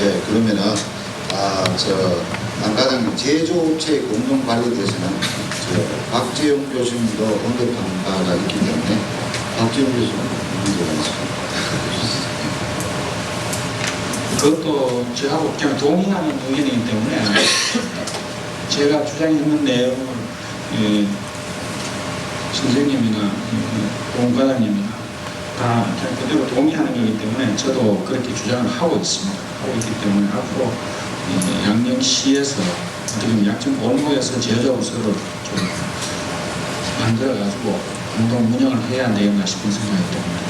예, 그러면은 안 과장님 제조업체 공동관리대에서는 박재용 교수님도 언급한 바가 있기 때문에 박재용 교수님 문제가 있습니다. 그것도 저하고 그냥 동의하는 의견이기 때문에 제가 주장했는 내용을 선생님이나 공과장님이나 다 그대로 동의하는 거기 때문에 저도 그렇게 주장을 하고 있습니다. 하고 있기 때문에 앞으로 양령시에서 지금 약점 골목에서 제조업소를 좀 만들어가지고 공동 운영을 해야 되겠나 싶은 생각이 듭니다.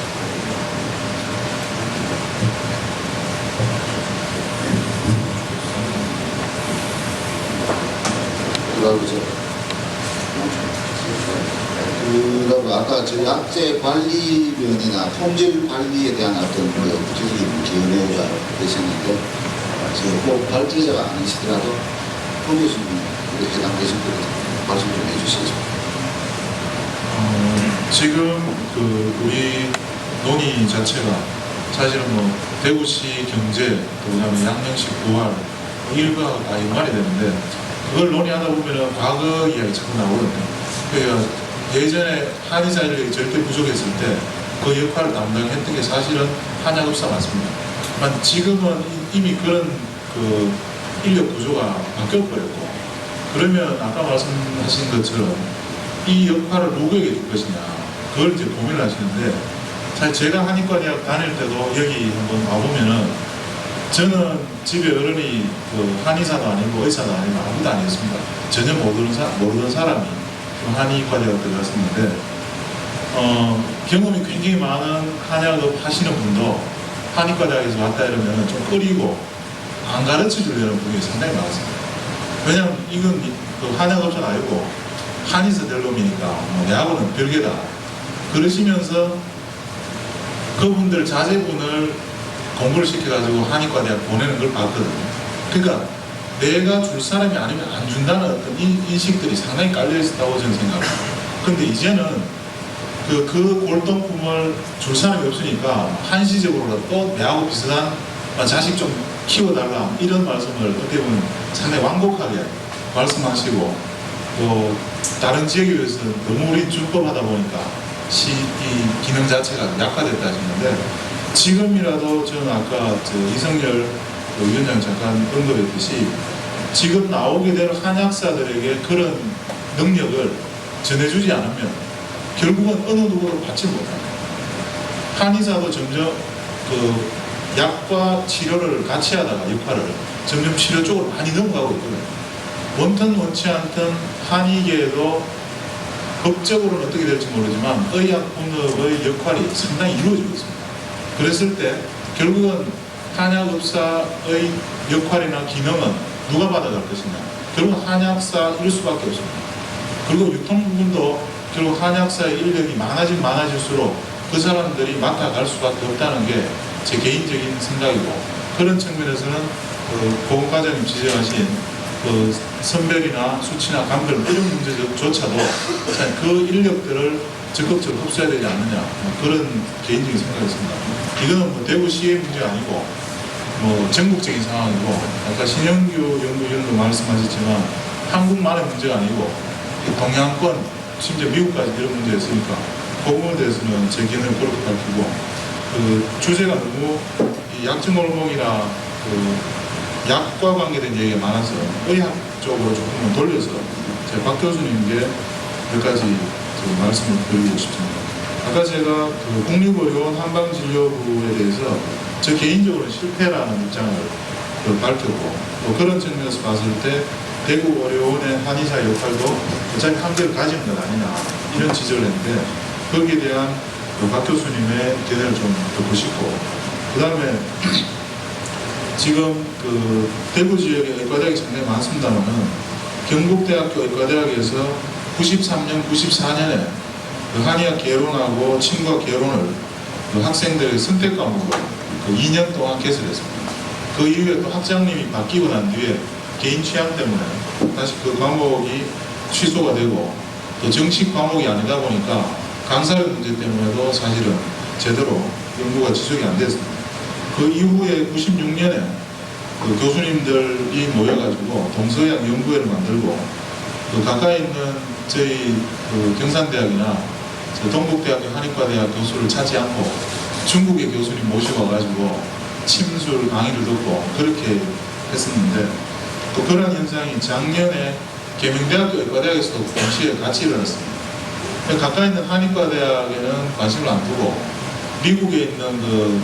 그리고 아까 저 약재 관리면이나 품질 관리에 대한 어떤 구체적인 견해가 되셨는데 꼭 발제자가 아니시더라도 교수님 해당되신 분 말씀 좀 해주시죠. 지금 우리 논의 자체가 사실은 대구시 경제, 그다음에 양령시 부활 일과 다 연관이 되는데 그걸 논의하다 보면은 과거 이야기 자꾸 나오거든요. 그러니까 예전에 한의사 인력이 절대 부족했을 때 그 역할을 담당했던 게 사실은 한약업사 맞습니다. 하지만 지금은 이미 그런 인력 구조가 바뀌어버렸고, 그러면 아까 말씀하신 것처럼 이 역할을 누구에게 줄 것이냐, 그걸 이제 고민을 하시는데, 사실 제가 한의과대학 다닐 때도 여기 한번 와보면은 저는 집에 어른이 한의사도 아니고 의사도 아니고 아무도 아니었습니다. 전혀 모르던 사람이 한의과대학 들어갔었는데, 경험이 굉장히 많은 한약업 하시는 분도 한의과대학에서 왔다 이러면 좀 꺼리고 안 가르쳐 주려는 분이 상당히 많았습니다. 왜냐면 이건 한약업체는 아니고 한의사 될 놈이니까 내하고는 별개다. 그러시면서 그분들 자제분을 공부를 시켜가지고 한의과대학 보내는 걸 봤거든요. 그러니까 내가 줄 사람이 아니면 안 준다는 어떤 인식들이 상당히 깔려있었다고 저는 생각합니다. 근데 이제는 그 골동품을 줄 사람이 없으니까 한시적으로라도 또 내하고 비슷한 자식 좀 키워달라 이런 말씀을 어떻게 보면 상당히 완곡하게 말씀하시고, 또 다른 지역에 비해서 너무 우리 준법하다 보니까 이 기능 자체가 약화됐다 하시는데, 지금이라도 저는 아까 이성열 위원장 잠깐 언급했듯이 지금 나오게 될 한약사들에게 그런 능력을 전해주지 않으면 결국은 어느 누구도 받지 못합니다. 한의사도 점점 약과 치료를 같이 하다가 역할을 점점 치료 쪽으로 많이 넘어가고 있거든요. 원튼 원치 않든 한의계에도 법적으로는 어떻게 될지 모르지만 의약분업의 역할이 상당히 이루어지고 있습니다. 그랬을 때 결국은 한약업사의 역할이나 기능은 누가 받아갈 것이냐, 결국 한약사일 수밖에 없습니다. 그리고 유통 부분도 결국 한약사의 인력이 많아질수록 그 사람들이 맡아갈 수밖에 없다는 게 제 개인적인 생각이고, 그런 측면에서는 보건과장님 지적하신 선별이나 수치나 감별 이런 문제조차도 그 인력들을 적극적으로 흡수해야 되지 않느냐, 그런 개인적인 생각이 있습니다. 이거는 대구시의 문제가 아니고 전국적인 상황이고, 아까 신영규 연구위원도 말씀하셨지만 한국만의 문제가 아니고 동양권, 심지어 미국까지 이런 문제가 있으니까 그 부분에 대해서는 제 견해를 그렇게 밝히고, 주제가 너무 약증골목이나 약과 관계된 얘기가 많아서 의학 쪽으로 조금만 돌려서 제가 박 교수님께 몇 가지 말씀을 드리고 싶습니다. 아까 제가 국립의료원 한방진료부에 대해서 저 개인적으로 실패라는 입장을 밝혔고, 또 그런 측면에서 봤을 때 대구 의료원의 한의사 역할도 어차피 한계를 가지는 것 아니냐 이런 지적을 했는데, 거기에 대한 박 교수님의 견해를 좀 듣고 싶고, 그 다음에 지금 대구 지역에 의과대학이 상당히 많습니다만 경북대학교 의과대학에서 93년, 94년에 한의학 개론하고 친구학 개론을 학생들의 선택 과목을 2년 동안 개설했습니다. 그 이후에 또 학장님이 바뀌고 난 뒤에 개인 취향 때문에 다시 그 과목이 취소가 되고, 또 정식 과목이 아니다 보니까 강사력 문제 때문에도 사실은 제대로 연구가 지속이 안 됐습니다. 그 이후에 96년에 그 교수님들이 모여가지고 동서양 연구회를 만들고 그 가까이 있는 저희 그 경산대학이나 저 동국대학교 한의과대학 교수를 찾지 않고 중국의 교수님 모시고 와가지고 침술 강의를 듣고 그렇게 했었는데 또 그런 현상이 작년에 계명대학교 의과대학에서도 동시에 같이 일어났습니다. 가까이 있는 한의과대학에는 관심을 안 두고 미국에 있는 그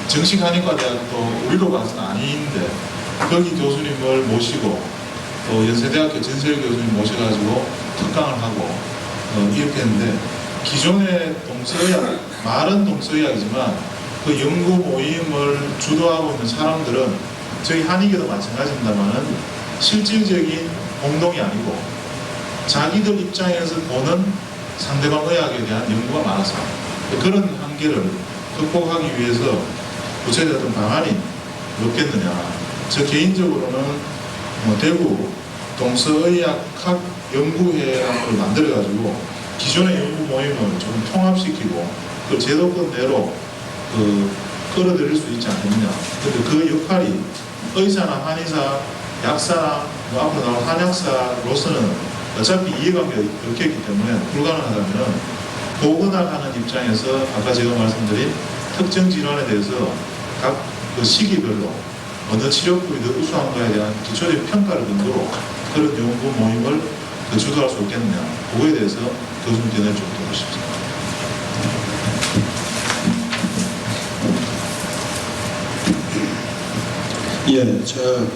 정식 한의과대학도 우리로 봐서는 아닌데 거기 교수님을 모시고 또 연세대학교 전세일 교수님 모셔가지고 특강을 하고 이렇게 했는데 기존의 동서의학, 말은 동서의학이지만 그 연구 모임을 주도하고 있는 사람들은 저희 한의계도 마찬가지입니다만 실질적인 공동이 아니고 자기들 입장에서 보는 상대방 의학에 대한 연구가 많았습니다. 그런 한계를 극복하기 위해서 구체적인 방안이 없겠느냐. 저 개인적으로는 대구 동서의학학 연구회를 만들어가지고 기존의 연구 모임을 좀 통합시키고 그 제도권대로 끌어들일 수 있지 않겠느냐. 근데 그 역할이 의사나 한의사, 약사나 앞으로 나올 한약사로서는 어차피 이해관계가 이렇게 있기 때문에 불가능하다면 보건학하는 입장에서 아까 제가 말씀드린 특정 질환에 대해서 각 그 시기별로 어느 치료법이 더 우수한가에 대한 기초적 평가를 근거로 그런 연구 모임을 주도할 수 있겠느냐. 그거에 대해서 교수님 견해를 좀 듣고 싶습니다. 예, 저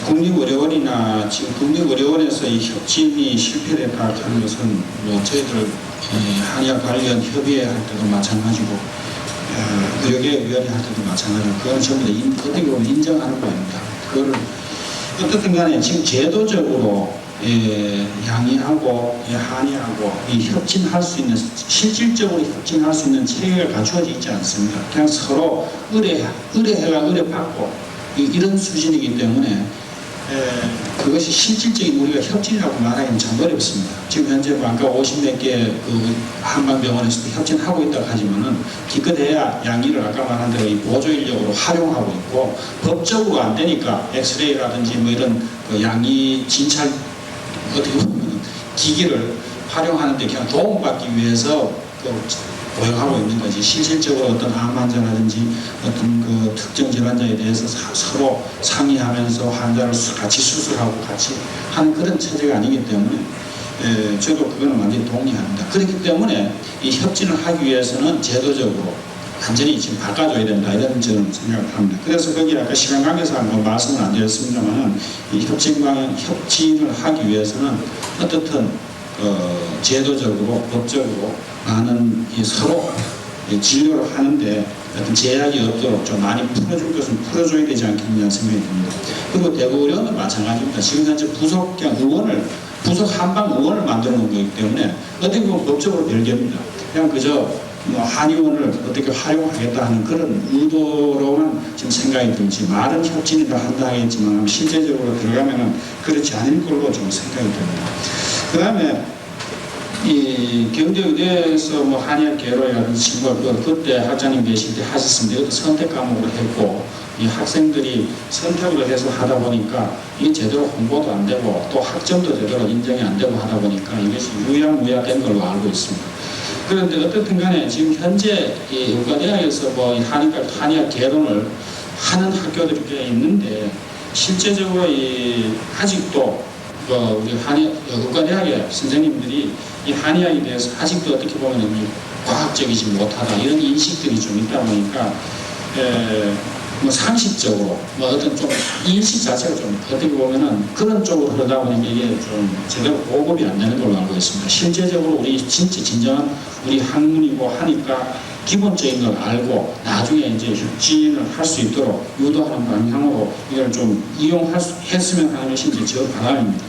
국립의료원이나 지금 국립의료원에서 이 협진이 실패됐다 하는 것은 뭐 저희들 한의학 관련 협의회 할 때도 마찬가지고 의료계위원회 할 때도 마찬가지고 그건 전부 다 어떻게 보면 인정하는 바입니다. 그거를 어떻든 간에 지금 제도적으로 양의하고 한의하고 이 협진할 수 있는 실질적으로 협진할 수 있는 체계가 갖추어져 있지 않습니다. 그냥 서로 의뢰해가 의뢰받고 이런 수준이기 때문에 그것이 실질적인 우리가 협진이라고 말하기는 참 어렵습니다. 지금 현재 아까 50몇 개 그 한방병원에서도 협진하고 있다고 하지만은 기껏해야 양의를 아까 말한 대로 이 보조 인력으로 활용하고 있고 법적으로 안 되니까 엑스레이라든지 뭐 이런 그 양의 진찰 어떻게 보면 기기를 활용하는데 그냥 도움받기 위해서 고용하고 있는 거지 실질적으로 어떤 암 환자라든지 어떤 그 특정 질환자에 대해서 서로 상의하면서 환자를 같이 수술하고 같이 하는 그런 체제가 아니기 때문에 저도 그거는 완전히 동의합니다. 그렇기 때문에 이 협진을 하기 위해서는 제도적으로 완전히 지금 바꿔줘야 된다 이런 저는 생각을 합니다. 그래서 거기 아까 시간 관계상 뭐 말씀은 안 드렸습니다만 이 협진을 하기 위해서는 어떻든 제도적으로 법적으로 많은 서로 진료를 하는데 어떤 제약이 없도록 좀 많이 풀어줄 것은 풀어줘야 되지 않겠느냐 생각이 듭니다. 그리고 대구의료원은 마찬가지입니다. 지금 현재 부속 그냥 의원을 부속 한방 의원을 만들어 놓은 거기 때문에 어떻게 보면 법적으로 별개입니다. 그냥 그저 뭐 한의원을 어떻게 활용하겠다 하는 그런 의도로만 지금 생각이 들지 말은 협진이다 한다 하겠지만 실제적으로 들어가면은 그렇지 않을 걸로 좀 생각이 듭니다. 그 다음에 이 경제의대에서 뭐 한의학 개로라든지 그때 학장님 계실 때 하셨습니다. 이것도 선택 과목으로 했고 이 학생들이 선택을 해서 하다 보니까 이게 제대로 홍보도 안 되고 또 학점도 제대로 인정이 안 되고 하다 보니까 이것이 유야무야된 걸로 알고 있습니다. 그런데 어떻든 간에 지금 현재 이 의과대학에서 뭐 한의학 개론을 하는 학교들이 꽤 있는데 실제적으로 아직도 우리 의과대학의 선생님들이 이 한의학에 대해서 아직도 어떻게 보면 과학적이지 못하다 이런 인식들이 좀 있다 보니까 뭐 상식적으로 뭐 어떤 좀 인식 자체가 좀 어떻게 보면은 그런 쪽으로 흐르다 보니까 이게 좀 제대로 보급이 안 되는 걸로 알고 있습니다. 실제적으로 우리 진짜 진정한 우리 학문이고 하니까 기본적인 걸 알고 나중에 이제 협진을 할 수 있도록 유도하는 방향으로 이걸 좀 이용했으면 하는 것이 이제 저 바람입니다.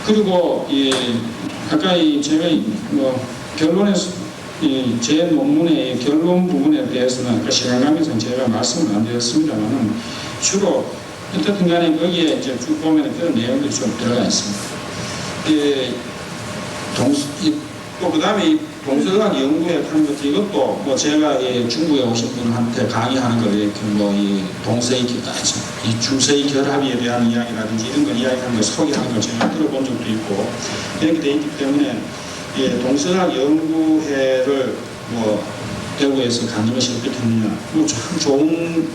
그리고 아까 제가 뭐 결론에서 제 논문의 결론 부분에 대해서는 아까 시간 관계상 제가 말씀을 안 드렸습니다만은 주로 어떻든 간에 거기에 이제 쭉 보면 그런 내용들이 좀 들어가 있습니다. 또 그 다음에 동서학 연구회 하는 것도 이것도 뭐 제가 중국에 오신 분한테 강의하는 거 이렇게 이 동서의 이 중서의 결합에 대한 이야기라든지 이런 거 이야기하는 걸 소개하는 걸 제가 들어본 적도 있고 이렇게 돼 있기 때문에 동서학 연구회를 뭐 대구에서 갖는 것이 어떻겠느냐 뭐 참 좋은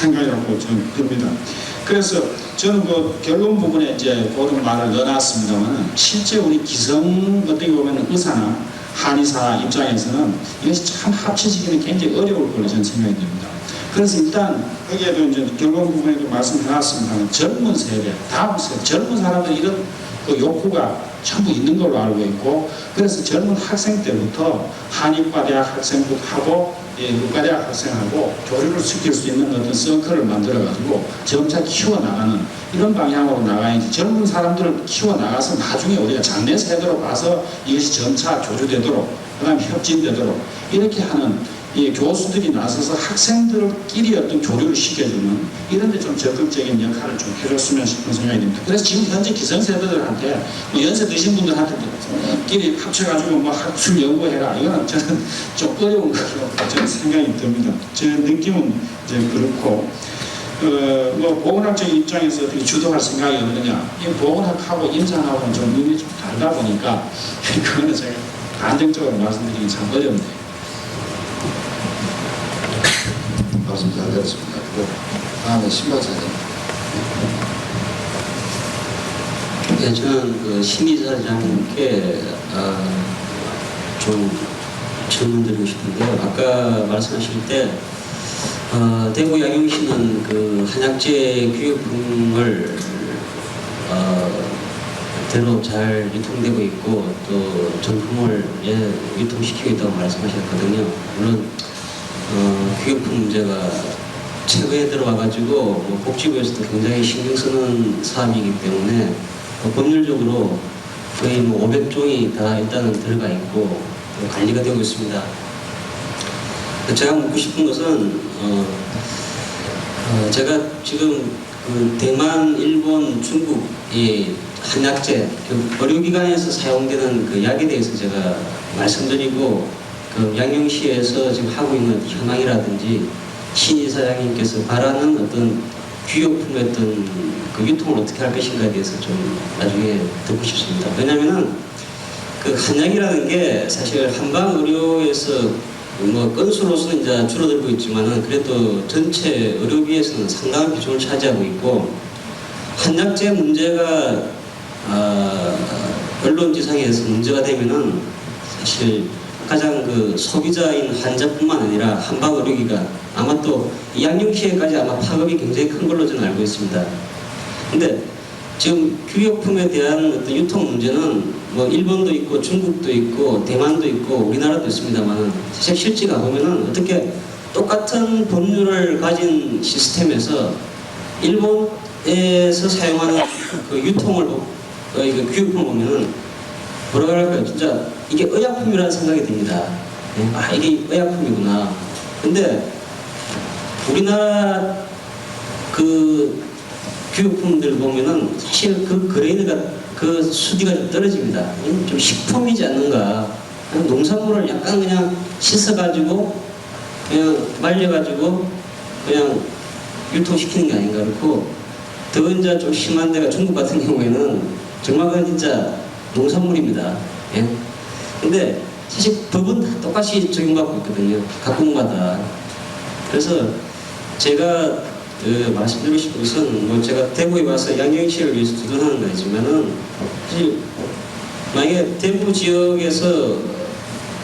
생각이라고 저는 듭니다. 그래서 저는 결론 부분에 이제 그런 말을 넣어놨습니다만 실제 우리 기성 어떻게 보면 의사나 한의사 입장에서는 이것이 참 합쳐지기는 굉장히 어려울 걸로 저는 생각이 듭니다. 그래서 일단 여기에도 이제 결론 부분에도 말씀해놨습니다만 젊은 세대, 다음 세대, 젊은 사람들 이런 욕구가 전부 있는 걸로 알고 있고 그래서 젊은 학생 때부터 한의과 대학 학생하고 의과대학 학생하고 교류를 시킬 수 있는 어떤 서클을 만들어가지고 점차 키워나가는 이런 방향으로 나가야지 젊은 사람들을 키워나가서 나중에 우리가 장래 세대로 봐서 이것이 점차 조주되도록 그 다음에 협진되도록 이렇게 하는 교수들이 나서서 학생들끼리 어떤 교류를 시켜주는 이런 데 좀 적극적인 역할을 좀 해줬으면 싶은 생각이 듭니다. 그래서 지금 현재 기성세대들한테 연세 드신 분들한테 끼리 합쳐가지고 뭐 학술 연구해라 이거는 저는 좀 어려운 것으로 저는 생각이 듭니다. 제 느낌은 이제 그렇고 뭐 보건학적 입장에서 어떻게 주도할 생각이 없느냐 이 보건학하고 임상하고는 좀 의미 좀 다르다 보니까 그거는 제가 단정적으로 말씀드리기 참 어렵네요. 말씀 잘 들었습니다. 다음에 신박사님. 네, 저는 신의사장님께 좀 질문 드리고 싶은데요. 아까 말씀하실 때 대구 양용시는 한약재 규격품을 대로 잘 유통되고 있고 또 정품을 유통시키고 있다고 말씀하셨거든요. 물론 규격품 문제가 최근에 들어와가지고 복지부에서도 굉장히 신경 쓰는 사업이기 때문에 법률적으로 거의 500종이 다 일단은 들어가 있고 관리가 되고 있습니다. 제가 묻고 싶은 것은 제가 지금 대만, 일본, 중국 이 한약재 의료기관에서 사용되는 약에 대해서 제가 말씀드리고 양용시에서 지금 하고 있는 현황이라든지 신의사장님께서 바라는 어떤 규격품의 어떤 유통을 어떻게 할 것인가에 대해서 좀 나중에 듣고 싶습니다. 왜냐하면은 한약이라는 게 사실 한방 의료에서 건수로서는 이제 줄어들고 있지만은 그래도 전체 의료비에서는 상당한 비중을 차지하고 있고 한약재 문제가 언론지상에서 문제가 되면은 사실 가장 소비자인 환자뿐만 아니라 한방 의료기관 아마 또 양육시에까지 아마 파급이 굉장히 큰 걸로 저는 알고 있습니다. 근데 지금 규격품에 대한 어떤 유통 문제는 일본도 있고 중국도 있고 대만도 있고 우리나라도 있습니다만 사실 실제 가보면은 어떻게 똑같은 법률을 가진 시스템에서 일본에서 사용하는 유통을 규격품을 보면은 뭐라 그럴까요? 진짜 이게 의약품이라는 생각이 듭니다. 이게 의약품이구나. 근데 우리나라 규격품들 보면은 사실 그레이드가 수디가 좀 떨어집니다. 좀 식품이지 않는가. 농산물을 약간 그냥 씻어가지고 그냥 말려가지고 그냥 유통시키는 게 아닌가. 그렇고 더 이제 좀 심한 데가 중국 같은 경우에는 정말 그건 진짜 농산물입니다. 예? 근데 사실 법은 다 똑같이 적용받고 있거든요. 각국마다. 그래서 제가 말씀드리고 싶은 것은 제가 대구에 와서 양영시를 위해서 주도하는 거지만은 사실 만약에 대구 지역에서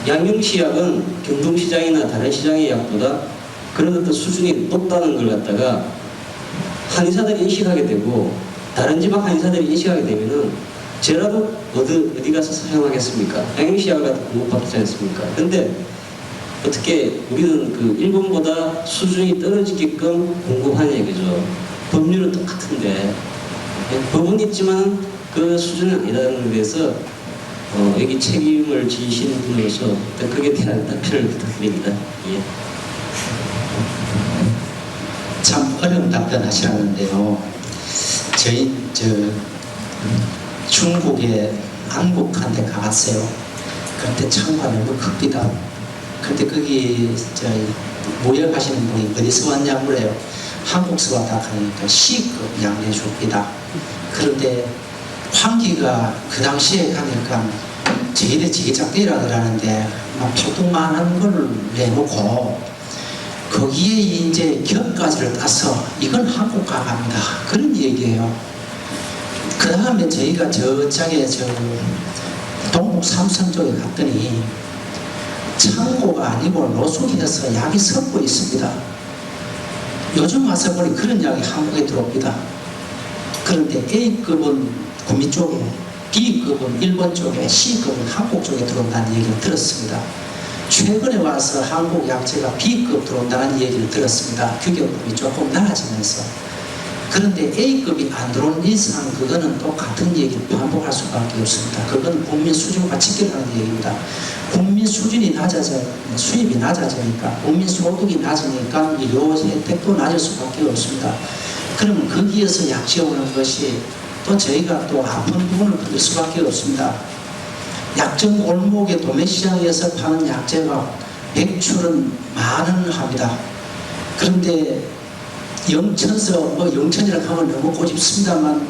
양영시 약은 경동시장이나 다른 시장의 약보다 그런 어떤 수준이 높다는 걸 갖다가 한의사들이 인식하게 되고 다른 지방 한의사들이 인식하게 되면은 제라도 어디 가서 사용하겠습니까? 양용시 약을 갖다 공급받지 않습니까? 근데 어떻게 우리는 일본보다 수준이 떨어지게끔 공급하냐 이거죠. 법률은 똑같은데 법은 있지만 그 수준은 아니라는 데서 여기 책임을 지시는 분으로서 거기에 대한 답변을 부탁드립니다. 예. 참 어려운 답변하시라는데요. 중국의 안국한테 가봤어요. 그런데 창고가 너무 큽니다. 그런데 거기 무역하시는 분이 어디서 왔냐 그래요. 한국서 왔다 하니까 C급 양내죽이다. 그런데 환기가 그 당시에 가니까 저희들 제작대라 그러는데 막 팔뚝만한 걸 내놓고 거기에 이제 겹가지를 따서 이건 한국 가갑니다. 그런 얘기예요. 그 다음에 저희가 저쪽에 동북 삼선 쪽에 갔더니 창고가 아니고 노숙해서 약이 섞고 있습니다. 요즘 와서 보니 그런 약이 한국에 들어옵니다. 그런데 A급은 구미 쪽에, B급은 일본 쪽에, C급은 한국 쪽에 들어온다는 얘기를 들었습니다. 최근에 와서 한국 약재가 B급 들어온다는 얘기를 들었습니다. 규격급이 조금 나아지면서. 그런데 A급이 안 들어온 이상 그거는 똑같은 얘기를 반복할 수밖에 없습니다. 그건 국민 수준과 직결하는 얘기입니다. 국민 수준이 낮아져, 수입이 낮아지니까, 국민 소득이 낮으니까 요 혜택도 낮을 수밖에 없습니다. 그러면 거기에서 약재 오는 것이 또 저희가 또 아픈 부분을 받을 수밖에 없습니다. 약정 골목의 도매시장에서 파는 약재가 백출은 10,000원 합니다. 그런데 영천서, 영천이라고 하면 너무 고집습니다만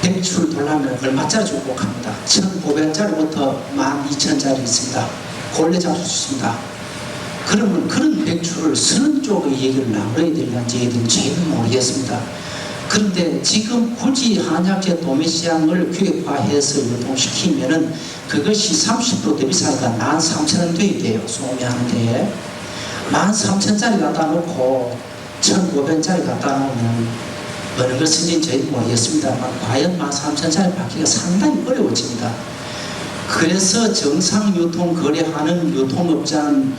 백출 돌라면 얼마짜리 주고 합니다. 1,500원짜리부터 12,000원짜리 있습니다. 골래 잡수 있습니다. 그러면 그런 백출을 쓰는 쪽의 얘기를 나눠야 될는지 저희는 모르겠습니다. 그런데 지금 굳이 한약재 도매시장을 규격화해서 유통시키면은 그것이 30% 더 비싸니까 13,000원 돼야 돼요. 소매하는데 13,000원짜리 갖다 놓고 1,500원짜리 갖다 놓으면 어느 걸 쓰는지 저희는 모르겠습니다만 과연 13,000원짜리 받기가 상당히 어려워집니다. 그래서 정상 유통 거래하는 유통업자는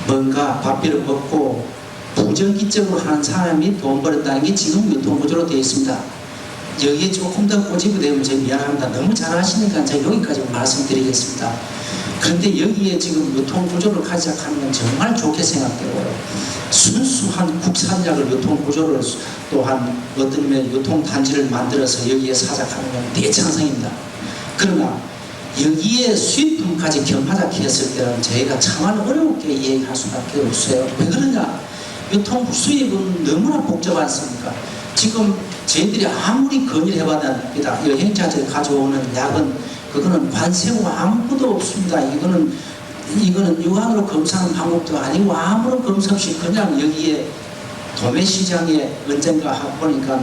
뭔가 밥비를 먹고 부정기적으로 하는 사람이 돈 벌었다는 게 지금 유통구조로 되어 있습니다. 여기에 조금 더 꼬집어 되면 제가 미안합니다. 너무 잘 아시니까 제가 여기까지 말씀드리겠습니다. 그런데 여기에 지금 유통구조를 가져가는 건 정말 좋게 생각되고요. 순수한 국산약을 유통구조를 또한 어떤 면 유통단지를 만들어서 여기에 사작하는 건 대찬성입니다. 그러나 여기에 수입품까지 겸하자게 했을 때는 저희가 참아 어렵게 이해할 수밖에 없어요. 왜 그러냐? 유통 수입은 너무나 복잡하지 않습니까? 지금 저희들이 아무리 건의를 해봤답니다. 여행자들이 가져오는 약은 그거는 관세고 아무것도 없습니다. 이거는 유한으로 검사하는 방법도 아니고 아무런 검사 없이 그냥 여기에 도매시장에 언젠가 보니까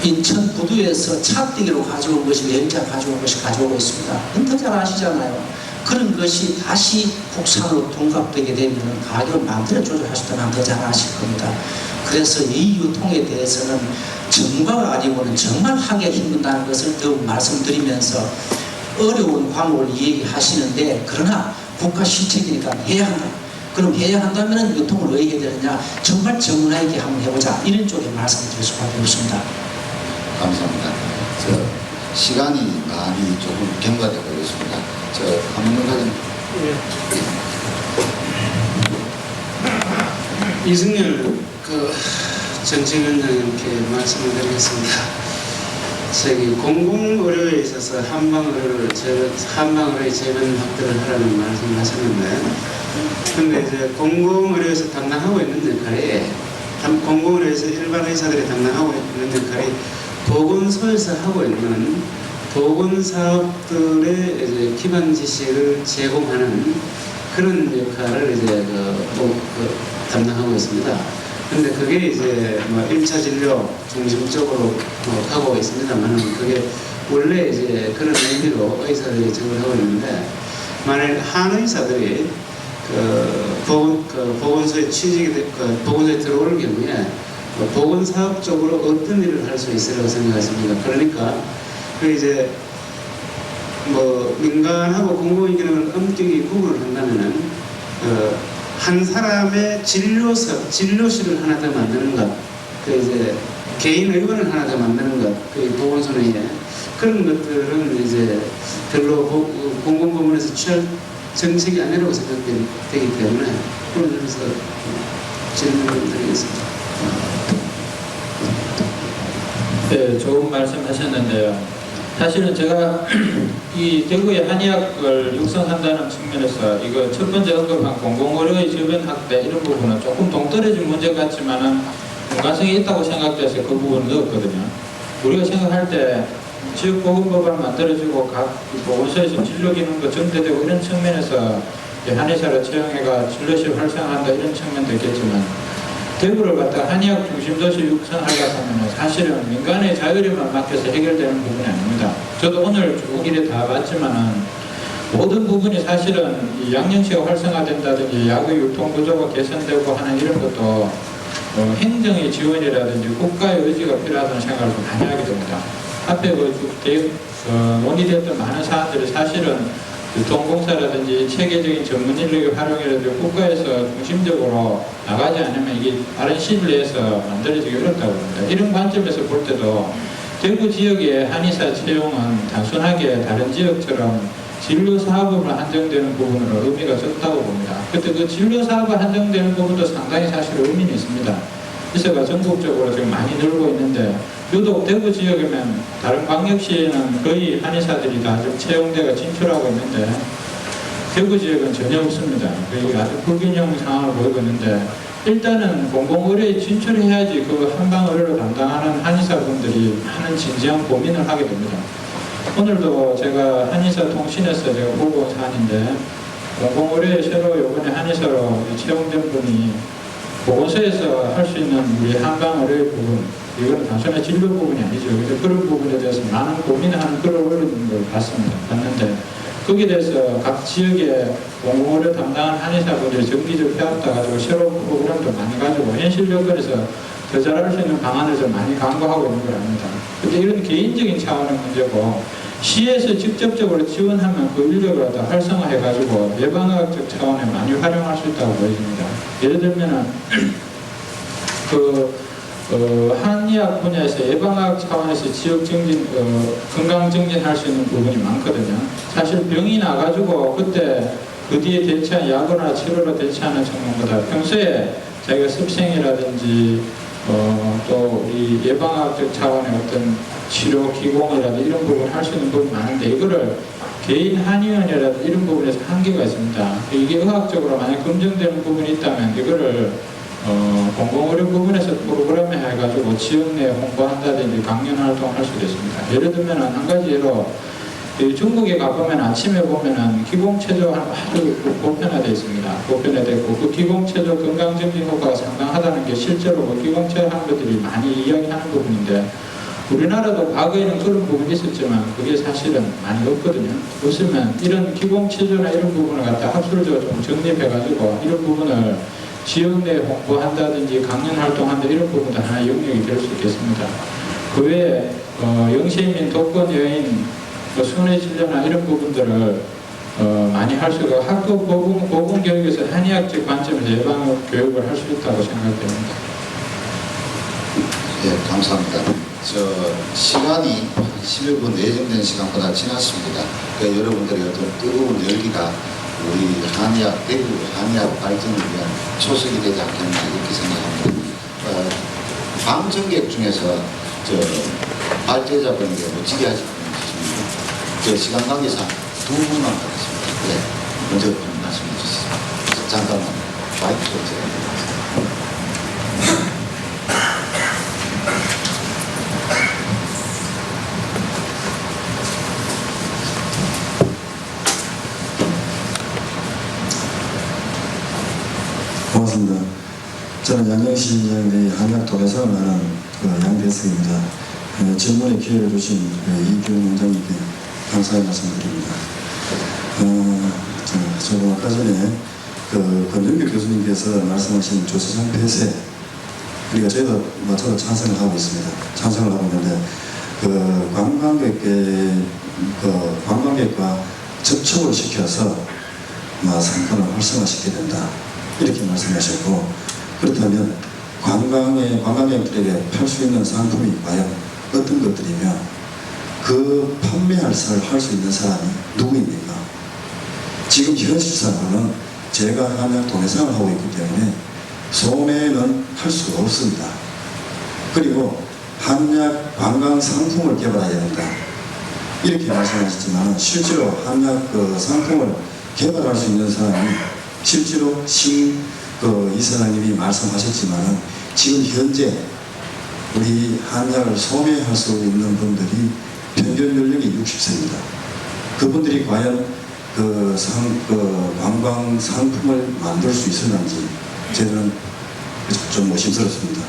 인천 부두에서 차떼기로 가져온 것이 여행자 가져온 것이 가져오고 있습니다. 더 잘 아시잖아요. 그런 것이 다시 국산으로 통합되게 되면 가격을 마음대로 조절할 수 있다는 더 잘 아실 겁니다. 그래서 이 유통에 대해서는 전문가가 아니고는 정말 하기가 힘든다는 것을 더욱 말씀드리면서 어려운 광고를 얘기하시는데 그러나 국가 실책이니까 해야 한다. 그럼 해야 한다면 유통을 어떻게 해야 되느냐 정말 전문가에게 한번 해보자 이런 쪽에 말씀드릴 수밖에 없습니다. 감사합니다. 시간이 많이 조금 경과되고 있습니다. 한번 가정. 이승열 정치위원장님께 말씀을 드리겠습니다. 저기 공공의료에 있어서 한방의료의 재변 확대를 하라는 말씀을 하셨는데, 근데 이제 공공의료에서 담당하고 있는 역할이 공공의료에서 일반 의사들이 담당하고 있는 역할이 보건소에서 하고 있는 보건사업들의 이제 기반 지식을 제공하는 그런 역할을 이제 담당하고 있습니다. 근데 그게 이제 1차 진료 중심적으로 가고 있습니다만 그게 원래 이제 그런 의미로 의사들이 적용을 하고 있는데 만약 한의사들이 보건소에 보건소에 들어올 경우에 보건사업적으로 어떤 일을 할 수 있으라고 생각하십니까? 그러니까 이제 민간하고 공공의 기능을 엄격히 구분을 한다면은 한 사람의 진료실을 하나 더 만드는 것, 이제 개인 의원을 하나 더 만드는 것, 보건소 내에 그런 것들은 이제 별로 공공부문에서 취할 정책이 아니라고 생각되기 때문에 그런 점에서 질문을 드리겠습니다. 네, 좋은 말씀 하셨는데요. 사실은 제가 이 대구의 한의학을 육성한다는 측면에서 이거 첫 번째 언급한 공공의료의 저변 확대 이런 부분은 조금 동떨어진 문제 같지만은 연관성이 있다고 생각돼서 그 부분을 넣었거든요. 우리가 생각할 때 지역보건법을 만들어지고 각 보건소에서 진료 기능도 전대되고 이런 측면에서 한의사를 채용해가 진료실 활성화한다 이런 측면도 있겠지만 대구를 갖다 한의학 중심 도시 육성하려고 하면 사실은 민간의 자율에만 맡겨서 해결되는 부분이 아닙니다. 저도 오늘 쭉 일에 다 봤지만은 모든 부분이 사실은 이 양령시가 활성화된다든지 약의 유통 구조가 개선되고 하는 이런 것도 행정의 지원이라든지 국가의 의지가 필요하다는 생각을 좀 많이 하게 됩니다. 앞에 논의됐던 많은 사안들이 사실은 유통공사라든지 체계적인 전문 인력의 활용이라든지 국가에서 중심적으로 나가지 않으면 이게 다른 시일 내에서 만들어지기 어렵다고 합니다. 이런 관점에서 볼 때도 대구 지역의 한의사 채용은 단순하게 다른 지역처럼 진료 사업으로 한정되는 부분으로 의미가 적다고 봅니다. 그때 그 진료 사업을 한정되는 부분도 상당히 사실 의미는 있습니다. 이세가 전국적으로 지금 많이 늘고 있는데 유독 대구 지역이면 다른 광역시에는 거의 한의사들이 다 좀 채용대가 진출하고 있는데 대구 지역은 전혀 없습니다. 그게 아주 불균형 상황을 보이고 있는데 일단은 공공의료에 진출해야지 그 한방의료를 담당하는 한의사분들이 많은 진지한 고민을 하게 됩니다. 오늘도 제가 한의사 통신에서 제가 보고 온 사안인데 공공의료에 새로 이번에 한의사로 채용된 분이 보건소에서 할 수 있는 우리 한방의료의 부분, 이건 단순히 진료 부분이 아니죠. 그래서 그런 부분에 대해서 많은 고민하는 글을 올리는 걸 봤는데 거기에 대해서 각 지역의 공공의료 담당한 한의사분들이 정기적으로 배웠다가지고 새로운 프로그램도 많이 가지고 현실 여건에서 더 잘할 수 있는 방안을 좀 많이 강구하고 있는 걸 압니다. 그런데 이런 개인적인 차원의 문제고 시에서 직접적으로 지원하면 그 인력을 다 활성화해가지고 예방의학적 차원에 많이 활용할 수 있다고 보여집니다. 예를 들면은 한의학 분야에서 예방의학 차원에서 지역 증진, 건강 증진할 수 있는 부분이 많거든요. 사실 병이 나가지고 그때 그 뒤에 대체한 약으로나 치료로 대체하는 측면보다 평소에 자기가 습생이라든지 또 이 예방학적 차원의 어떤 치료 기공이라든지 이런 부분을 할 수 있는 부분이 많은데 이거를 개인 한의원이라든지 이런 부분에서 한계가 있습니다. 이게 의학적으로 만약 검증되는 부분이 있다면 이거를 공공의료 부분에서 프로그램에 해가지고 지역 내에 홍보한다든지 강연 활동을 할 수도 있습니다. 예를 들면 한 가지 예로 중국에 가보면 아침에 보면은 기공체조 아주 보편화되어 있습니다. 보편화되어 있고 그 기공체조 건강증진 효과가 상당하다는 게 실제로 그 기공체조 하는 것들이 많이 이야기하는 부분인데 우리나라도 과거에는 그런 부분이 있었지만 그게 사실은 많이 없거든요. 없으면 이런 기공체조나 이런 부분을 갖다 학술적으로 좀 정립해가지고 이런 부분을 지역 내에 홍보한다든지 강연 활동한다 이런 부분도 하나의 영역이 될 수 있겠습니다. 그 외에 영세민, 독거 여인, 순회 진료나 이런 부분들을 많이 할 수가 학교 보건교육에서 한의학적 관점에서 예방 교육을 할 수 있다고 생각됩니다. 네, 감사합니다. 시간이 10여 분 예정된 시간보다 지났습니다. 그러니까 여러분들의 어떤 뜨거운 열기가 우리 한의학, 대구 한의학 발전을 위한 초석이 되지 않겠나 이렇게 생각합니다. 방청객 중에서 발제자분에게 멋지게 하실 분 시간 관계상 두 분만 하겠습니다. 네, 먼저 말씀해 주세요. 잠깐만 마이크 좀 고맙습니다. 저는 양정시 한의학 도매상을 하는 양대석입니다. 질문에 기회를 주신 이규현 원장님께 감사의 말씀드립니다. 저도 아까 전에 권정규 교수님께서 말씀하신 조세상 폐쇄, 그러니까 저도 찬성을 하고 있습니다. 찬성을 하고 있는데 관광객과 접촉을 시켜서 상권을 활성화시켜야 된다. 이렇게 말씀하셨고, 그렇다면 관광객들에게 팔 수 있는 상품이 과연 어떤 것들이며 그 판매할 할 수 있는 사람이 누구입니까? 지금 현실상으로는 제가 한약 도매상을 하고 있기 때문에 소매는 할 수가 없습니다. 그리고 한약 관광 상품을 개발해야 된다. 이렇게 말씀하셨지만 실제로 한약 그 상품을 개발할 수 있는 사람이 실제로 이사장님이 말씀하셨지만 지금 현재 우리 한약을 소매할 수 있는 분들이 평균 연령이 60세입니다. 그분들이 과연 관광 상품을 만들 수 있었는지 저는 좀 의심스럽습니다.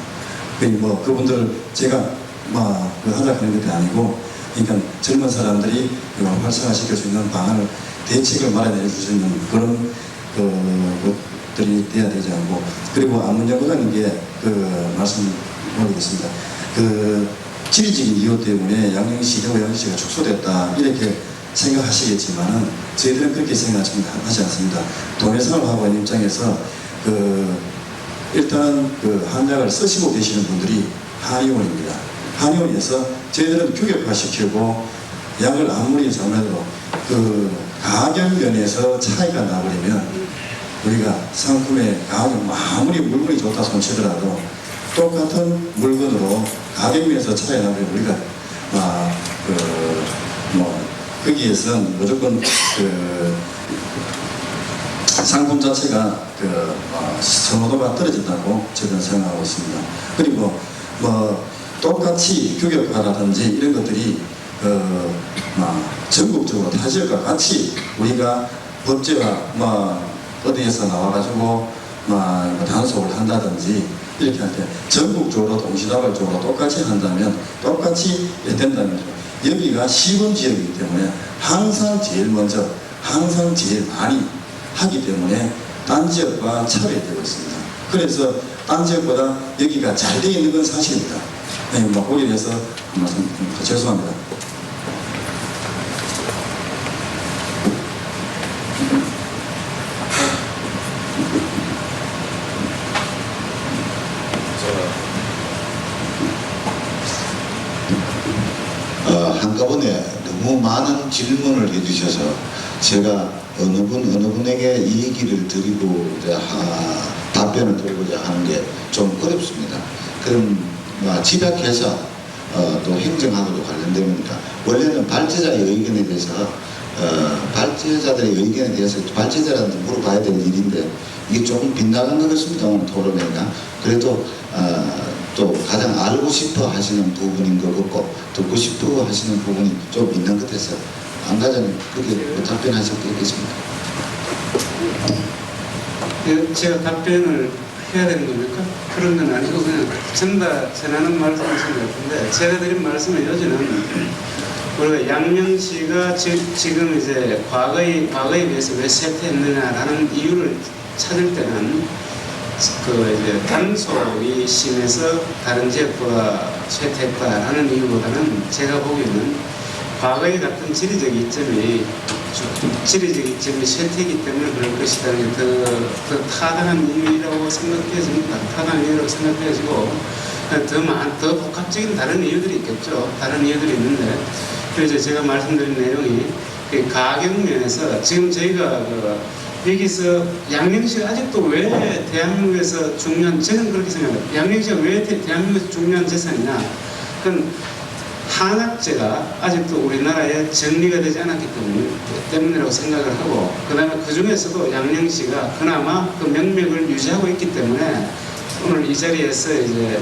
그분들 제가 하자하는 것이 아니고, 그러니까 젊은 사람들이 활성화시킬 수 있는 방안을 대책을 마련해 줄 수 있는 그런 것들이 돼야 되지 않고, 그리고 안문정 부장님께 말씀 드리겠습니다. 지리적인 이유 때문에 양령시하고 양령시가 축소됐다 이렇게 생각하시겠지만은 저희들은 그렇게 생각하지 않습니다. 동해상을 하고 있는 입장에서 일단 한약을 쓰시고 계시는 분들이 한의원입니다. 한의원에서 저희들은 규격화시키고 약을 아무리 정말로 가격 면에서 차이가 나버리면 우리가 상품의 가격 아무리 물건이 좋다 손치더라도 똑같은 물건으로 가격 면에서 차이가 나버리면 우리가 거기에선 무조건 상품 자체가 선호도가 떨어진다고 저는 생각하고 있습니다. 그리고 똑같이 규격화라든지 이런 것들이 전국적으로 타 지역과 같이 우리가 법제가 어디에서 나와가지고 단속을 한다든지 이렇게 할 때 전국적으로 동시다발적으로 똑같이 한다면 똑같이 된다면 여기가 시범지역이기 때문에 항상 제일 먼저 항상 제일 많이 하기 때문에 딴 지역과 차별되고 있습니다. 그래서 딴 지역보다 여기가 잘 되어 있는 건 사실입니다. 거기에 대해서 한 말씀 죄송합니다. 한꺼번에 너무 많은 질문을 해주셔서 제가 어느 분에게 이 얘기를 드리고 답변을 드리고자 하는 게 좀 어렵습니다. 그럼 집약해서 또 행정하고도 관련되니까 원래는 발제자의 의견에 대해서 발제자들의 의견에 대해서 발제자한테 물어봐야 될 일인데 이게 조금 빗나간 것 같습니다. 오늘 토론회가. 그래도 또 가장 알고 싶어 하시는 부분인 것 같고 듣고 싶어 하시는 부분이 좀 있는 것 같아서 안 과장님 그렇게 답변하실 게 있겠습니까? 제가 답변을 해야 되는 겁니까? 그런 건 아니고 그냥 전하는 말씀이신 것 같은데 제가 드린 말씀의 여지는 우리가 양명시가 지금 이제 과거에 비해서 왜 쇠퇴했느냐라는 이유를 찾을 때는 이제 단속이 심해서 다른 지역보다 쇠퇴했다라는 이유보다는 제가 보기에는 과거의 같은 지리적 이점이 쇠퇴이기 때문에 그럴 것이라는 게 더 타당한 이유라고 생각되어집니다. 타당한 이유라고 생각되어지고 더 복합적인 다른 이유들이 있겠죠. 다른 이유들이 있는데 그래서 제가 말씀드린 내용이 가격 면에서 지금 저희가 여기서 양명시가 아직도 왜 대한민국에서 중요한, 저는 그렇게 생각합니다. 양명시가 왜 대한민국에서 중요한 재산이냐? 그건 한약재가 아직도 우리나라에 정리가 되지 않았기 때문이라고 생각을 하고, 그 다음에 그 중에서도 양명시가 그나마 그 명맥을 유지하고 있기 때문에 오늘 이 자리에서 이제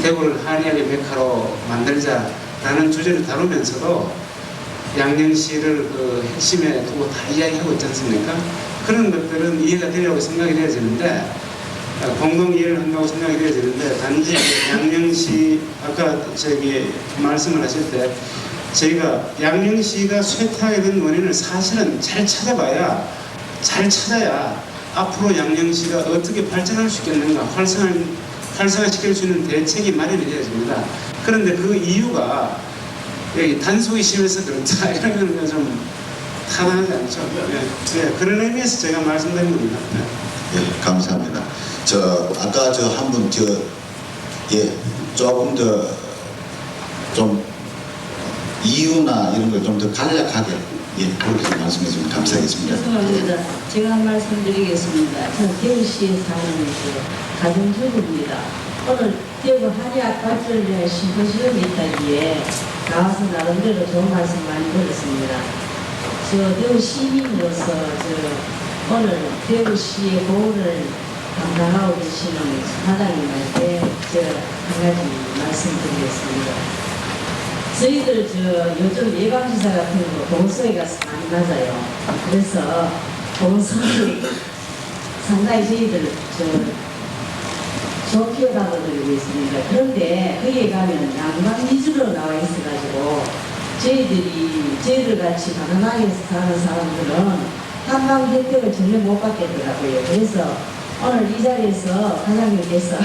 대구를 한약의 메카로 만들자라는 주제를 다루면서도 양령시를 핵심에 두고 다 이야기하고 있지 않습니까? 그런 것들은 이해가 되려고 생각이 되어지는데, 공동 이해를 한다고 생각이 되어지는데, 단지 양령시, 아까 말씀을 하실 때, 저희가 양령시가 쇠퇴하게 된 원인을 사실은 잘 찾아야 앞으로 양령시가 어떻게 발전할 수 있겠는가, 활성화시킬 수 있는 대책이 마련이 되어집니다. 그런데 그 이유가 여기 단속이 심해서 그렇다 이런 건 좀 타당하지 않죠. 그런 의미에서 제가 말씀드린 겁니다. 예, 감사합니다. 아까 한 분 조금 더 좀 이유나 이런 걸 좀 더 간략하게 그렇게 말씀해 주시면 감사하겠습니다. 죄송합니다. 제가 한 말씀 드리겠습니다. 전 대구시에 사는 가정주부입니다. 오늘 대구 한의학 발전에 심포시엄이 있다기에 나와서 나름대로 좋은 말씀 많이 들었습니다. 저 대구 시민으로서 오늘 대구시의 보호를 담당하고 계시는 사장님한테 한 가지 말씀드리겠습니다. 저희들 요즘 예방주사 같은 거 보건소에 가서 많이 맞아요. 그래서 보건소를 상당히 저희들 좋게 받아들이고 있습니다. 그런데 거기에 가면 양방 위주로 나와 있어가지고 저희들 같이 가난하게 사는 사람들은 한방 혜택을 전혀 못 받겠더라고요. 그래서 오늘 이 자리에서 과장님께서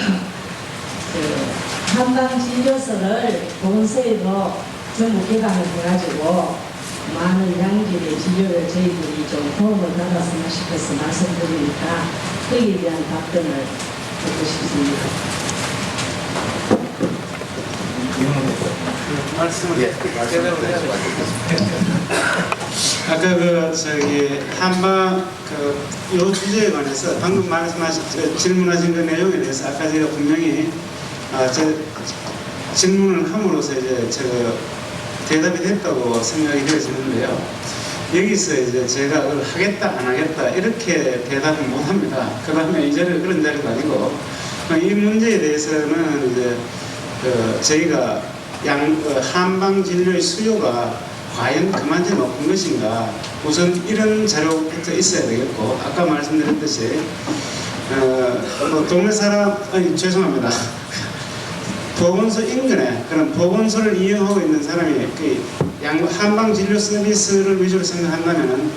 한방 진료소를 보건소에도 전부 개방을 해가지고 많은 양질의 진료를 저희들이 좀 도움을 받았으면 싶어서 말씀드리니까 거기에 대한 답변을 듣고 싶습니다. 말씀을 아까 한방 요 주제에 관해서 방금 말씀하신 질문하신 그 내용에 대해서 아까 제가 분명히 질문을 함으로써 제가 대답이 됐다고 생각이 되어지는데요. 여기서 제가 그걸 하겠다 안 하겠다 이렇게 대답을 못 합니다. 그 다음에 이 자리가 그런 자리가 아니고 이 문제에 대해서는 저희가 한방 진료의 수요가 과연 그만큼 높은 것인가, 우선 이런 자료부터 있어야 되겠고, 아까 말씀드렸듯이 동네 사람, 죄송합니다. 보건소 인근에 그런 보건소를 이용하고 있는 사람이 한방 진료 서비스를 위주로 생각한다면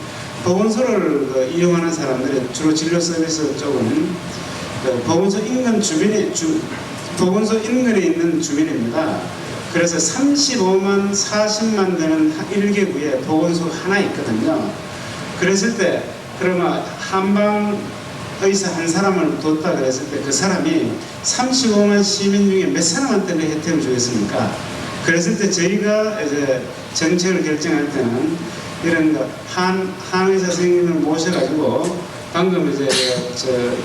보건소를 이용하는 사람들이 주로 진료 서비스 쪽은 보건소 인근 보건소 인근에 있는 주민입니다. 그래서 35만 40만 되는 1개구에 보건소 하나 있거든요. 그랬을 때 그러면 한방 의사 한 사람을 뒀다 그랬을 때 그 사람이 35만 시민 중에 몇 사람한테 혜택을 주겠습니까? 그랬을 때 저희가 정책을 결정할 때는 이런 한 의사 선생님을 모셔가지고 방금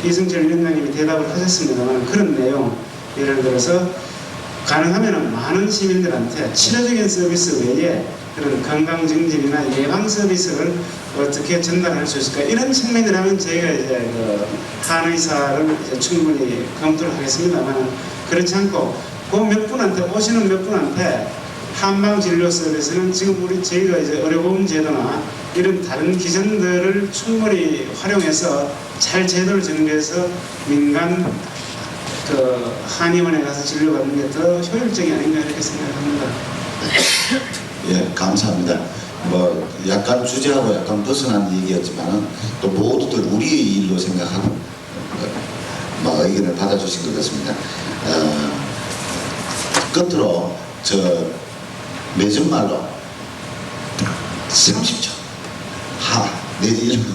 이승철 위원장님이 대답을 하셨습니다만 그런 내용, 예를 들어서 가능하면 많은 시민들한테 치료적인 서비스 외에 그런 건강증진이나 예방 서비스를 어떻게 전달할 수 있을까, 이런 측면이라면 저희가 한의사를 충분히 검토를 하겠습니다만, 그렇지 않고 그 몇 분한테, 오시는 몇 분한테 한방 진료 서비스는 지금 저희가 의료보험 제도나 이런 다른 기전들을 충분히 활용해서 잘 제도를 정비해서 민간 한의원에 가서 진료받는 게 더 효율적이 아닌가 이렇게 생각합니다. 예, 감사합니다. 약간 주제하고 약간 벗어난 얘기였지만은 또 모두들 우리의 일로 생각하고 의견을 받아주신 것 같습니다. 끝으로 매정말로 30초 내지 1분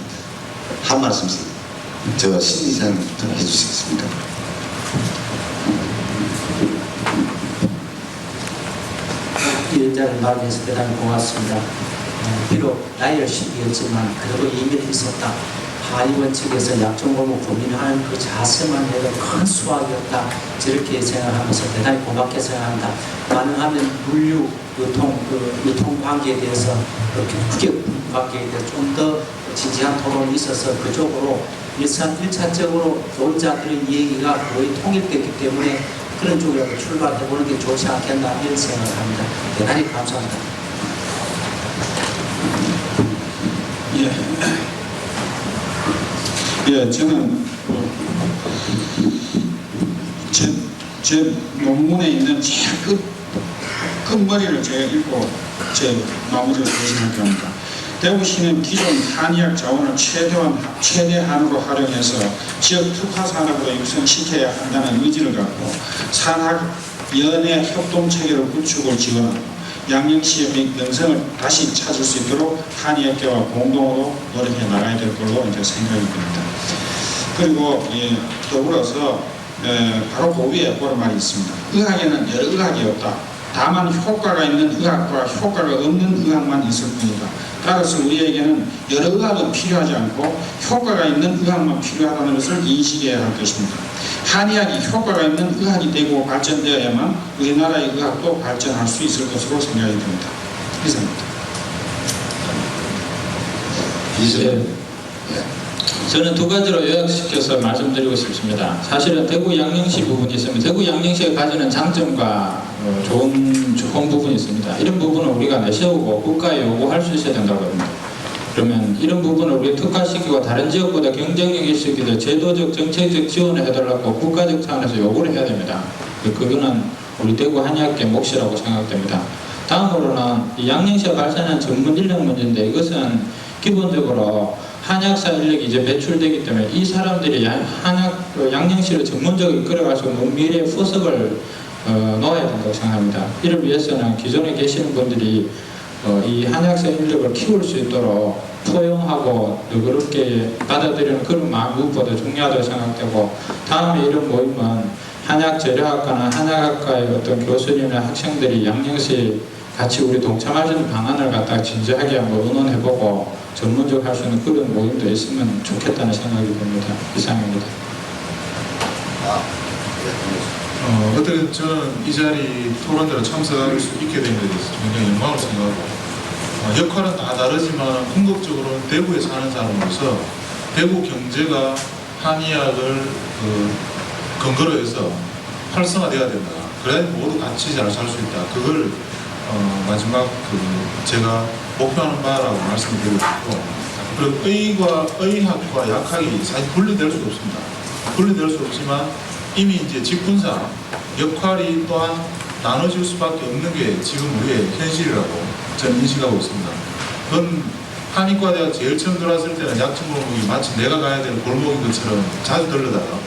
한 말씀씩 신의사님부터 해주시겠습니까? 위원장을 맞이해서 대단히 고맙습니다. 비록 나이를 10이었지만 그래도 이면이 있었다. 한의원 측에서 약종골목 고민하는 그 자세만 해도 큰 수확이었다. 저렇게 생각하면서 대단히 고맙게 생각합니다. 가능하면 물류, 유통 관계에 대해서 규격 관계에 대해서 좀 더 진지한 토론이 있어서 그쪽으로 일차적으로 노동자들의 얘기가 거의 통일됐기 때문에 그런 쪽으로 출발해보는 게 좋지 않겠나 이런 생각을 합니다. 대단히 감사합니다. 저는 제 논문에 있는 제일 끝머리를 제가 읽고 제 마무리를 진행할 겁니다. 대구시는 기존 한의학 자원을 최대한으로 활용해서 지역 특화 산업으로 육성시켜야 한다는 의지를 갖고 산학 연계 협동 체계를 구축을 지원하고 양령시의 명성을 다시 찾을 수 있도록 한의학계와 공동으로 노력해 나가야 될 걸로 생각이 듭니다. 그리고 더불어서 바로 그 위에 그런 말이 있습니다. 의학에는 여러 의학이 없다. 다만 효과가 있는 의학과 효과가 없는 의학만 있을 뿐이다. 따라서 우리에게는 여러 의학은 필요하지 않고 효과가 있는 의학만 필요하다는 것을 인식해야 할 것입니다. 한의학이 효과가 있는 의학이 되고 발전되어야만 우리나라의 의학도 발전할 수 있을 것으로 생각이 듭니다. 이상입니다. 이제 저는 두 가지로 요약시켜서 말씀드리고 싶습니다. 사실은 대구 양령시 부분이 있으면 대구 양령시가 가지는 장점과 좋은 부분이 있습니다. 이런 부분을 우리가 내세우고 국가에 요구할 수 있어야 된다고 합니다. 그러면 이런 부분을 우리 특화시키고 다른 지역보다 경쟁력이 있게 제도적 정책적 지원을 해달라고 국가적 차원에서 요구를 해야 됩니다. 그거는 우리 대구 한의학계 몫이라고 생각됩니다. 다음으로는 이 양령시가 발생한 전문 인력 문제인데 이것은 기본적으로 한약사 인력이 이제 배출되기 때문에 이 사람들이 양령시를 전문적으로 이끌어갈 수 있는 미래의 후석을 놓아야 된다고 생각합니다. 이를 위해서는 기존에 계시는 분들이 이 한약사 인력을 키울 수 있도록 포용하고 너그럽게 받아들이는 그런 마음 무엇보다 중요하다고 생각되고, 다음에 이런 모임은 한약재료학과나 한약학과의 어떤 교수님이나 학생들이 양령시에 같이 우리 동참할 수 있는 방안을 갖다가 진지하게 한번 의논해보고 전문적으로 할 수 있는 그런 모임도 있으면 좋겠다는 생각이 듭니다. 이상입니다. 어떻게 저는 이 자리 토론대로 참석할 수 있게 된 것에 대해서 굉장히 영광을 생각하고, 역할은 다 다르지만 궁극적으로는 대구에 사는 사람으로서 대구 경제가 한의학을 근거로 해서 활성화되어야 된다. 그래야 모두 같이 잘 살 수 있다. 그걸 마지막 제가 목표하는 바라고 말씀드리고 싶고, 그리고 의학과 약학이 사실 분리될 수 없습니다. 분리될 수 없지만 이미 이제 직분사 역할이 또한 나눠질 수밖에 없는 게 지금 우리의 현실이라고 저는 인식하고 있습니다. 그건 한의과대학 제일 처음 들어왔을 때는 약점 골목이 마치 내가 가야 될 골목인 것처럼 자주 들르다가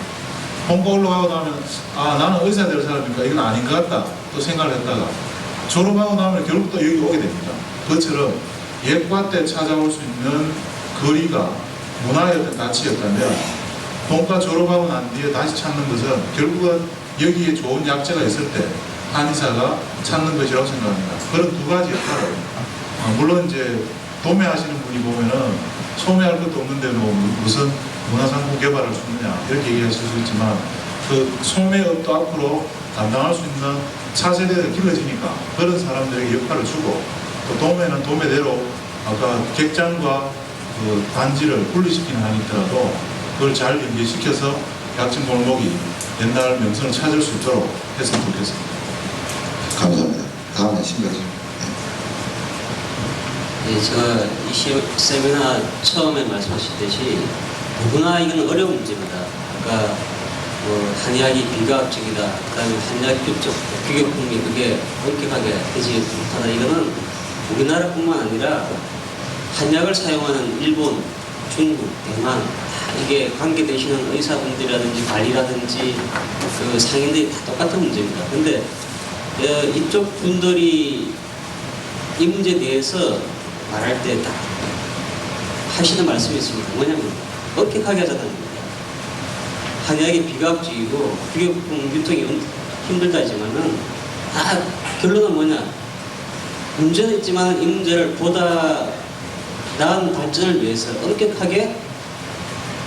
본과 올라가고 나면 나는 의사 될 사람이니까 이건 아닌 것 같다 또 생각을 했다가 졸업하고 나면 결국 또 여기 오게 됩니다. 그것처럼 예과 때 찾아올 수 있는 거리가 문화의 어떤 가치였다면 본과 졸업하고 난 뒤에 다시 찾는 것은 결국은 여기에 좋은 약재가 있을 때 한의사가 찾는 것이라고 생각합니다. 그런 두 가지 역할을 물론 이제 도매하시는 분이 보면은 소매할 것도 없는데 뭐 무슨 문화상품 개발할 수 있느냐 이렇게 얘기하실 수 있지만 그 소매업도 앞으로 담당할 수 있는 차세대가 길어지니까 그런 사람들에게 역할을 주고, 또 도매는 도매대로 아까 객장과 그 단지를 분리시키는 한이 있더라도 그걸 잘 연계시켜서 약점 골목이 옛날 명성을 찾을 수 있도록 했으면 좋겠습니다. 감사합니다. 다음에 신배님. 네, 제가 이 세미나 처음에 말씀하셨듯이 누구나 이건 어려운 문제입니다. 아까 한의학이 비과학적이다, 그다음에 한의학 규격품이 그게 엄격하게 되지 못하다. 이거는 우리나라뿐만 아니라 한약을 사용하는 일본, 중국, 대만 이게 관계되시는 의사분들이라든지 관리라든지 그 상인들이 다 똑같은 문제입니다. 근데 이쪽 분들이 이 문제에 대해서 말할 때 딱 하시는 말씀이 있습니다. 뭐냐면 엄격하게 하자는 겁니다. 한약이 비과학적이고 규격품 유통이 힘들다지만은 다 결론은 뭐냐, 문제는 있지만 이 문제를 보다 나은 발전을 위해서 엄격하게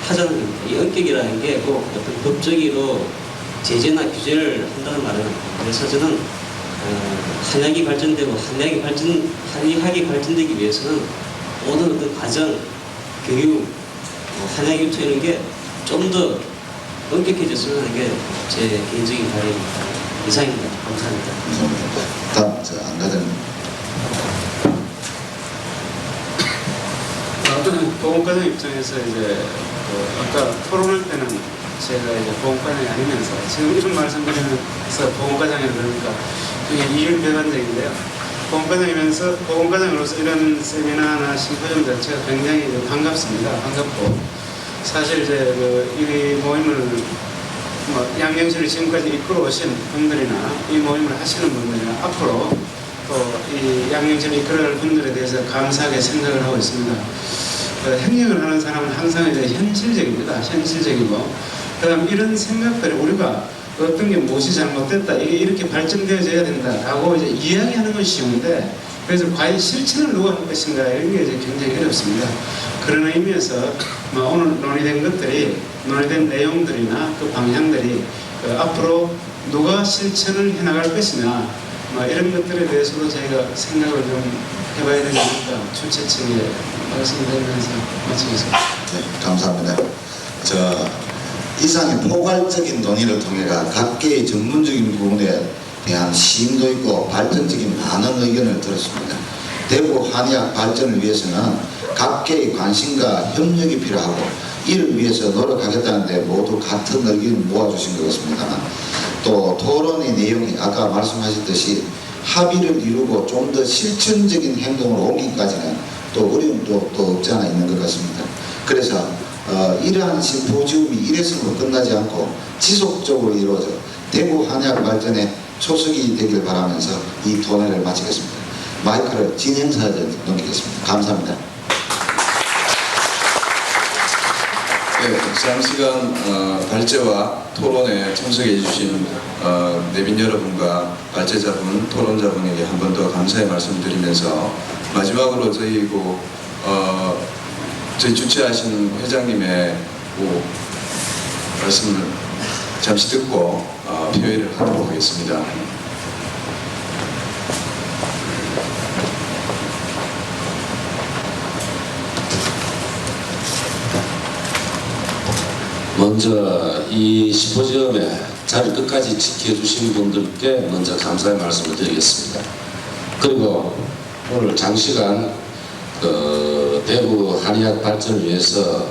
하자는 겁니다. 이 엄격이라는 게 꼭 어떤 법적으로 제재나 규제를 한다는 말은 아닙니다. 그래서 저는 한약이 발전되고 한의학이 발전되기 위해서는 모든 어떤 가정, 교육, 한약 유통 이런 게 좀 더 엄격해졌으면 하는 게 제 개인적인 바람입니다. 이상입니다. 감사합니다. 감사합니다. 다음 안가장님. 보건과장 입장에서 이제 아까 토론할 때는 제가 이제 보건과장이 아니면서 지금 이런 말씀드리면서 보건과장이라 그러니까 그게 이율배반적인데요. 보건과장이면서 보건과장으로서 이런 세미나나 심포지엄 자체가 굉장히 반갑습니다. 반갑고 사실 이제 이 모임을 양령시를 지금까지 이끌어 오신 분들이나 이 모임을 하시는 분들이나 앞으로 또 이 양령시를 이끌어갈 분들에 대해서 감사하게 생각을 하고 있습니다. 행령을 하는 사람은 항상 이제 현실적입니다. 현실적이고, 그다음 이런 생각들을 우리가 어떤 게 무엇이 잘못됐다, 이게 이렇게 발전되어져야 된다라고 이제 이야기하는 건 쉬운데, 그래서 과연 실천을 누가 할 것인가 이런 게 이제 굉장히 어렵습니다. 그런 의미에서 오늘 논의된 내용들이나 그 방향들이 앞으로 누가 실천을 해나갈 것이냐 이런 것들에 대해서도 저희가 생각을 좀 해봐야 되지 않을까 주최 측에 말씀드리면서 마치겠습니다. 네, 감사합니다. 이상의 포괄적인 논의를 통해 각계의 전문적인 부분에 대한 심도 있고 발전적인 많은 의견을 들었습니다. 대구 한의학 발전을 위해서는 각계의 관심과 협력이 필요하고 이를 위해서 노력하겠다는데 모두 같은 의견을 모아주신 것 같습니다만 또 토론의 내용이 아까 말씀하셨듯이 합의를 이루고 좀 더 실천적인 행동으로 옮기기까지는 또 어려움도 또 없지 않아 있는 것 같습니다. 그래서 이러한 심포지움이 이래서는 끝나지 않고 지속적으로 이루어져 대구 한의학 발전에 초석이 되길 바라면서 이 토론회를 마치겠습니다. 마이크를 진행사에 넘기겠습니다. 감사합니다. 네, 장시간 발제와 토론에 참석해 주신 내빈 여러분과 발제자분, 토론자분에게 한 번 더 감사의 말씀드리면서 마지막으로 저희 주최하신 회장님의 말씀을 잠시 듣고 표의를 하도록 하겠습니다. 먼저 이 심포지엄에 자리 끝까지 지켜주신 분들께 먼저 감사의 말씀을 드리겠습니다. 그리고 오늘 장시간 대구 한의학 발전을 위해서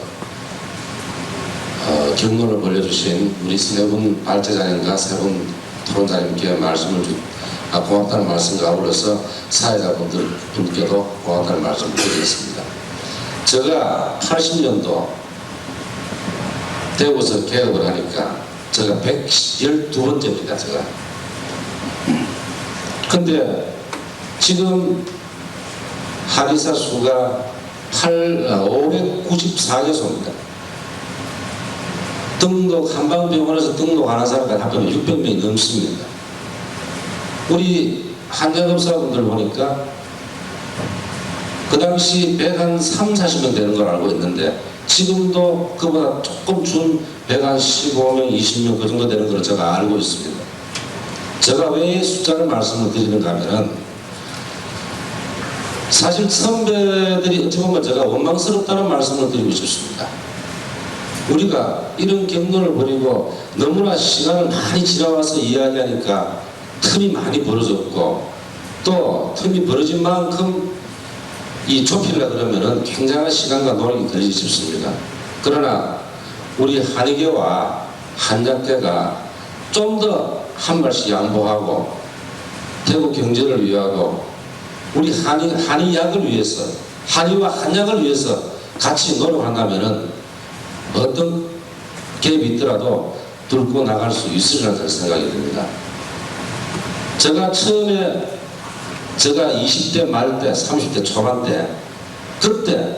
경론을 벌여주신 우리 세 분 발제자님과 세 분 토론자님께 고맙다는 말씀과 아울러서 사회자분들께도 고맙다는 말씀을 드리겠습니다. 제가 80년도 대구에서 개업을 하니까 제가 112번째입니다. 제가. 근데 지금 한의사 수가 594개소입니다. 한방병원에서 등록하는 사람과 합하면 600명이 넘습니다. 우리 한의사분들 보니까 그 당시 130, 40명 되는 걸 알고 있는데 지금도 그보다 조금 준 115명, 20명 그 정도 되는 걸 제가 알고 있습니다. 제가 왜 숫자를 말씀을 드리는가 하면은 사실 선배들이 어찌 보면 제가 원망스럽다는 말씀을 드리고 싶습니다. 우리가 이런 경론을 벌이고 너무나 시간을 많이 지나와서 이야기하니까 틈이 많이 벌어졌고 또 틈이 벌어진 만큼 이 좁히려고 그러면은 굉장한 시간과 노력이 걸리기 쉽습니다. 그러나 우리 한의계와 한약계가 좀 더 한 발씩 양보하고 대구 경제를 위하고 우리 한의약을 위해서 한의와 한약을 위해서 같이 노력한다면은 어떤 갭이 있더라도 뚫고 나갈 수 있으리라는 생각이 듭니다. 제가 처음에 20대 말 때, 30대 초반 때 그때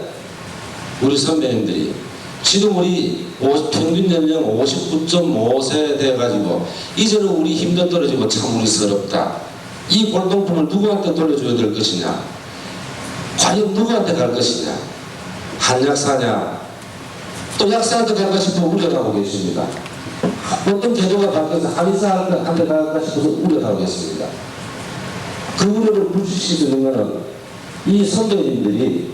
우리 선배님들이 지금 우리 평균 연령 59.5세 돼가지고 이제는 우리 힘도 떨어지고 참 우리 서럽다. 이 골동품을 누구한테 돌려줘야 될 것이냐? 과연 누구한테 갈 것이냐? 한약사냐? 또 약사한테 갈까 싶어 우려하고 계십니다. 어떤 계도가 바뀌어서 한의사한테 갈까 싶어서 우려하고 계십니다. 그 우려를 불식시킬 수 있는 것은 이 선배님들이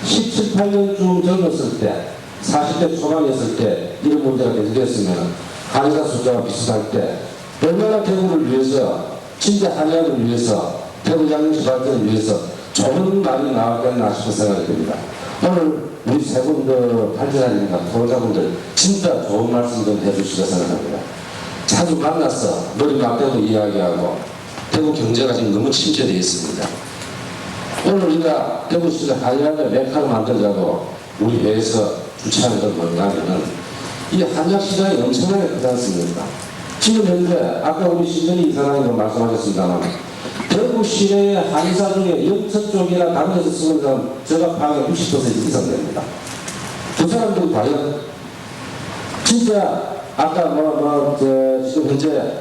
17, 18년쯤 젊었을 때 40대 초반이었을 때 이런 문제가 계속됐으면 한의사 숫자와 비슷할 때 얼마나 대구를 위해서 진짜 한의학을 위해서 대구 양령시 발전을 위해서 좋은 말이 나왔겠나 싶은 생각이 듭니다. 오늘 우리 세 분들 발전자님과 토론자분들 진짜 좋은 말씀 좀 해주시려 생각합니다. 자주 만나서 머리 맞대고 이야기하고 대구 경제가 지금 너무 침체되어 있습니다. 오늘 우리가 대구시가 한의학을 메카로 만들자고 우리 회에서 주최하는 건 뭔가 하면은 이 한약 시장이 엄청나게 크지 않습니까? 지금 현재 아까 우리 신전이 이사장님도 말씀하셨습니다만 대구 시내의 한의사 중에 영천 쪽이나 다른 데서 쓰는 사람 제가 파악에 60% 이상 됩니다. 그 사람들이 과연 진짜 아까 지금 현재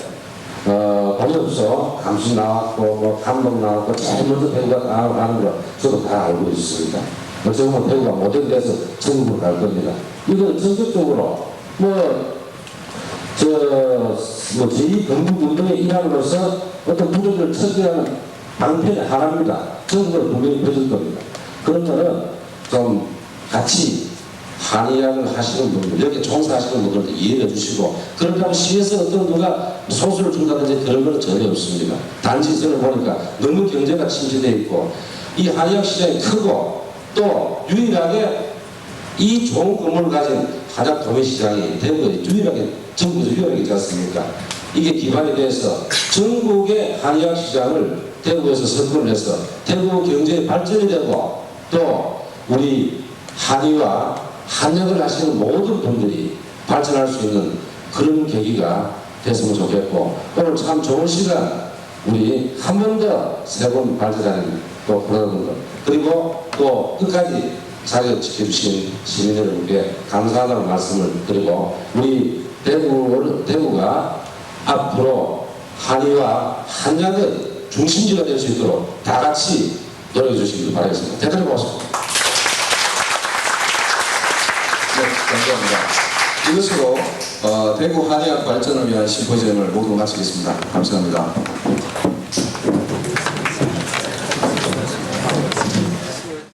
보면서 감수 나왔고 뭐 감독 나왔고 제일 먼저 배우가 나가는 거 저도 다 알고 있습니다. 어쩌면 보면 배우가 모델이 돼서 전국으로 갈 겁니다. 이건 전격적으로 제2 경북운동에 일함으로써 어떤 부족을 처리하는 방편의 하나입니다. 전국으로 분명히 펴질 겁니다. 그런 거는 좀 같이 한의학을 하시는 분들, 여기 종사하시는 분들도 이해해 주시고, 그렇다고 시에서 어떤 누가 소수를 준다든지 그런 건 전혀 없습니다. 단지 저는 보니까 너무 경제가 침체되어 있고, 이 한의학 시장이 크고, 또 유일하게 이 좋은 건물을 가진 한약 도매시장이 대구에 유일하게, 전국에서 유일하게 있지 않습니까? 이게 기반이 돼서 전국의 한의학 시장을 대구에서 석권을 해서 대구 경제의 발전이 되고, 또 우리 한의와 한약을 하시는 모든 분들이 발전할 수 있는 그런 계기가 됐으면 좋겠고, 오늘 참 좋은 시간 우리 한 번 더 세 번 발전하는 또 그런 것, 그리고 또 끝까지 자리를 지켜주신 시민 여러분께 감사하다는 말씀을 드리고, 우리 대구가 앞으로 한의와 한약의 중심지가 될 수 있도록 다 같이 노력해 주시길 바라겠습니다. 대단히 고맙습니다. 네, 감사합니다. 이것으로 대구 한의학 발전을 위한 심포지엄을 모두 마치겠습니다. 감사합니다.